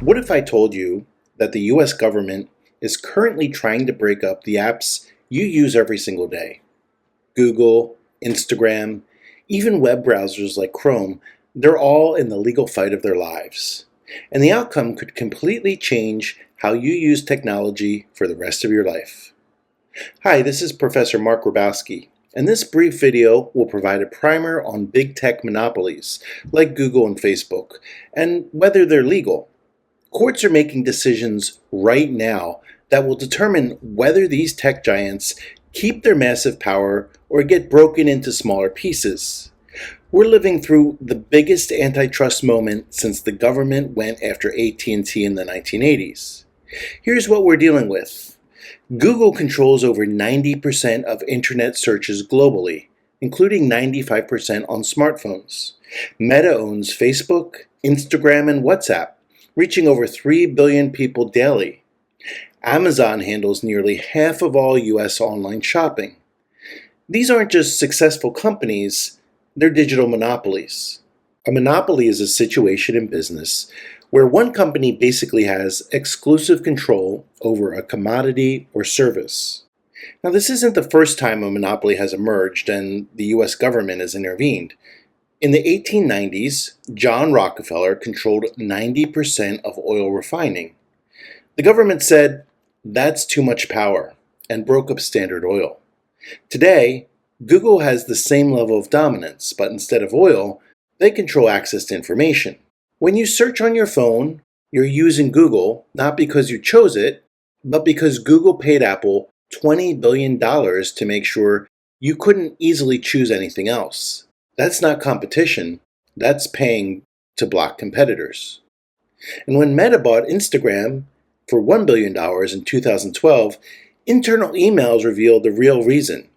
What if I told you that the US government is currently trying to break up the apps you use every single day? Google, Instagram, even web browsers like Chrome, they're all in the legal fight of their lives. And the outcome could completely change how you use technology for the rest of your life. Hi, this is Professor Mark Grabowski, and this brief video will provide a primer on big tech monopolies like Google and Facebook, and whether they're legal. Courts are making decisions right now that will determine whether these tech giants keep their massive power or get broken into smaller pieces. We're living through the biggest antitrust moment since the government went after AT&T in the 1980s. Here's what we're dealing with. Google controls over 90% of internet searches globally, including 95% on smartphones. Meta owns Facebook, Instagram, and WhatsApp, reaching over 3 billion people daily. Amazon handles nearly half of all US online shopping. These aren't just successful companies, they're digital monopolies. A monopoly is a situation in business where one company basically has exclusive control over a commodity or service. Now, this isn't the first time a monopoly has emerged and the US government has intervened. In the 1890s, John Rockefeller controlled 90% of oil refining. The government said, "That's too much power," and broke up Standard Oil. Today, Google has the same level of dominance, but instead of oil, they control access to information. When you search on your phone, you're using Google not because you chose it, but because Google paid Apple $20 billion to make sure you couldn't easily choose anything else. That's not competition, that's paying to block competitors. And when Meta bought Instagram for $1 billion in 2012, internal emails revealed the real reason: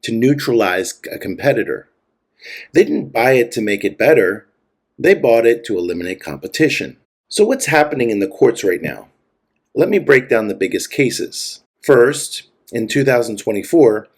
to neutralize a competitor. They didn't buy it to make it better, they bought it to eliminate competition. So what's happening in the courts right now? Let me break down the biggest cases. First, in 2024,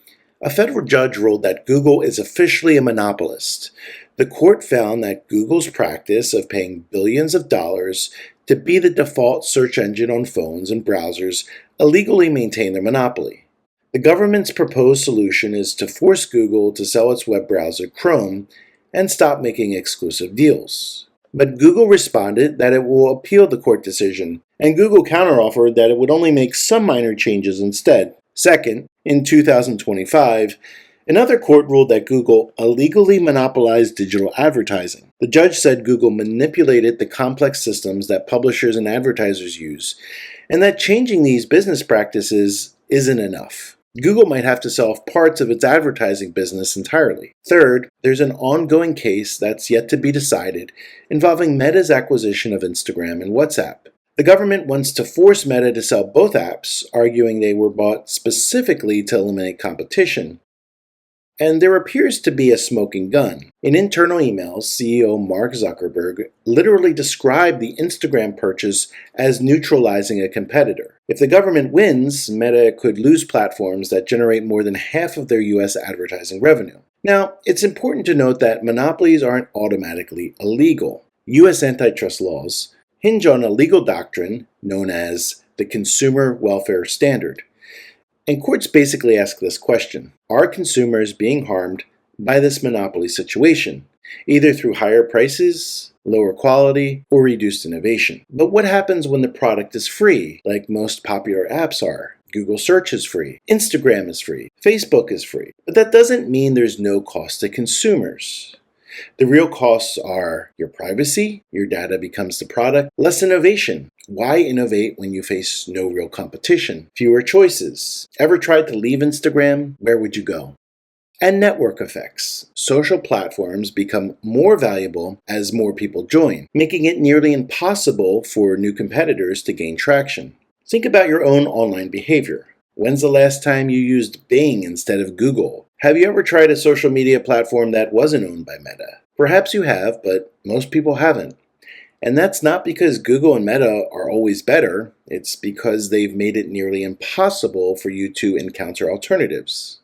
a federal judge ruled that Google is officially a monopolist. The court found that Google's practice of paying billions of dollars to be the default search engine on phones and browsers illegally maintained their monopoly. The government's proposed solution is to force Google to sell its web browser Chrome and stop making exclusive deals. But Google responded that it will appeal the court decision, and Google counteroffered that it would only make some minor changes instead. Second, in 2025, another court ruled that Google illegally monopolized digital advertising. The judge said Google manipulated the complex systems that publishers and advertisers use, and that changing these business practices isn't enough. Google might have to sell off parts of its advertising business entirely. Third, there's an ongoing case that's yet to be decided involving Meta's acquisition of Instagram and WhatsApp. The government wants to force Meta to sell both apps, arguing they were bought specifically to eliminate competition. And there appears to be a smoking gun. In internal emails, CEO Mark Zuckerberg literally described the Instagram purchase as neutralizing a competitor. If the government wins, Meta could lose platforms that generate more than half of their US advertising revenue. Now, it's important to note that monopolies aren't automatically illegal. US antitrust laws hinge on a legal doctrine known as the Consumer Welfare Standard. And courts basically ask this question: are consumers being harmed by this monopoly situation, either through higher prices, lower quality, or reduced innovation? But what happens when the product is free, like most popular apps are? Google Search is free, Instagram is free, Facebook is free. But that doesn't mean there's no cost to consumers. The real costs are your privacy, your data becomes the product, less innovation. Why innovate when you face no real competition? Fewer choices. Ever tried to leave Instagram? Where would you go? And network effects. Social platforms become more valuable as more people join, making it nearly impossible for new competitors to gain traction. Think about your own online behavior. When's the last time you used Bing instead of Google? Have you ever tried a social media platform that wasn't owned by Meta? Perhaps you have, but most people haven't. And that's not because Google and Meta are always better, it's because they've made it nearly impossible for you to encounter alternatives.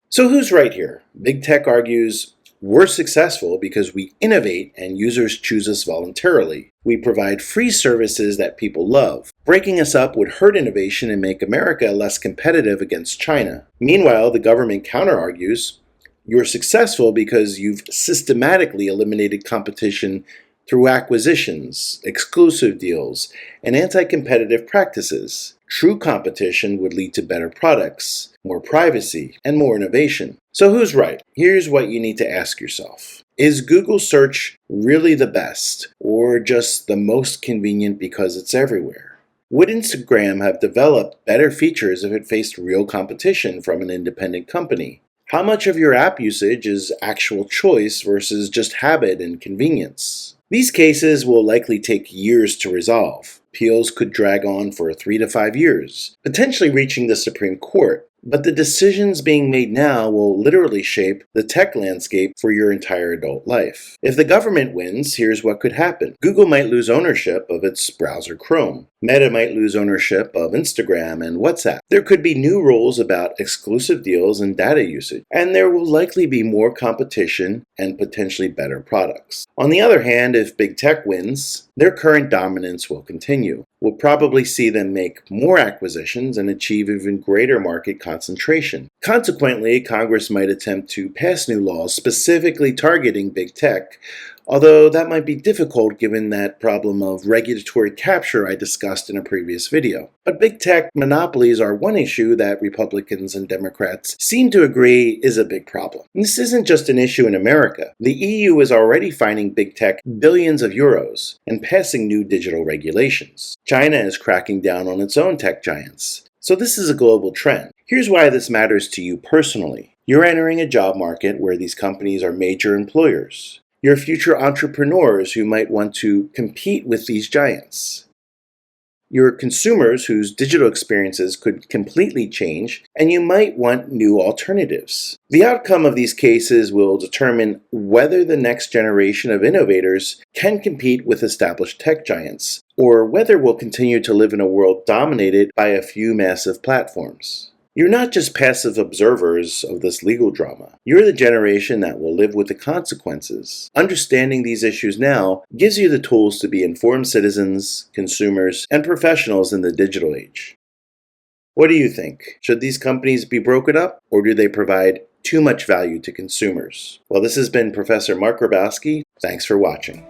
So who's right here? Big tech argues We're successful because we innovate and users choose us voluntarily. We provide free services that people love. Breaking us up would hurt innovation and make America less competitive against China. Meanwhile, the government counter-argues, you're successful because you've systematically eliminated competition through acquisitions, exclusive deals, and anti-competitive practices. True competition would lead to better products, more privacy, and more innovation. So who's right? Here's what you need to ask yourself. Is Google search really the best, or just the most convenient because it's everywhere? Would Instagram have developed better features if it faced real competition from an independent company? How much of your app usage is actual choice versus just habit and convenience? These cases will likely take years to resolve. Appeals could drag on for 3 to 5 years, potentially reaching the Supreme Court. But the decisions being made now will literally shape the tech landscape for your entire adult life. If the government wins, here's what could happen. Google might lose ownership of its browser Chrome. Meta might lose ownership of Instagram and WhatsApp. There could be new rules about exclusive deals and data usage, and there will likely be more competition and potentially better products. On the other hand, if big tech wins, their current dominance will continue. We'll probably see them make more acquisitions and achieve even greater market concentration. Consequently, Congress might attempt to pass new laws specifically targeting big tech, although that might be difficult given that problem of regulatory capture I discussed in a previous video. But big tech monopolies are one issue that Republicans and Democrats seem to agree is a big problem. And this isn't just an issue in America. The EU is already fining big tech billions of euros and passing new digital regulations. China is cracking down on its own tech giants. So this is a global trend. Here's why this matters to you personally. You're entering a job market where these companies are major employers. You're future entrepreneurs who might want to compete with these giants. You're consumers whose digital experiences could completely change, and you might want new alternatives. The outcome of these cases will determine whether the next generation of innovators can compete with established tech giants, or whether we'll continue to live in a world dominated by a few massive platforms. You're not just passive observers of this legal drama. You're the generation that will live with the consequences. Understanding these issues now gives you the tools to be informed citizens, consumers, and professionals in the digital age. What do you think? Should these companies be broken up, or do they provide too much value to consumers? Well, this has been Professor Mark Grabowski. Thanks for watching.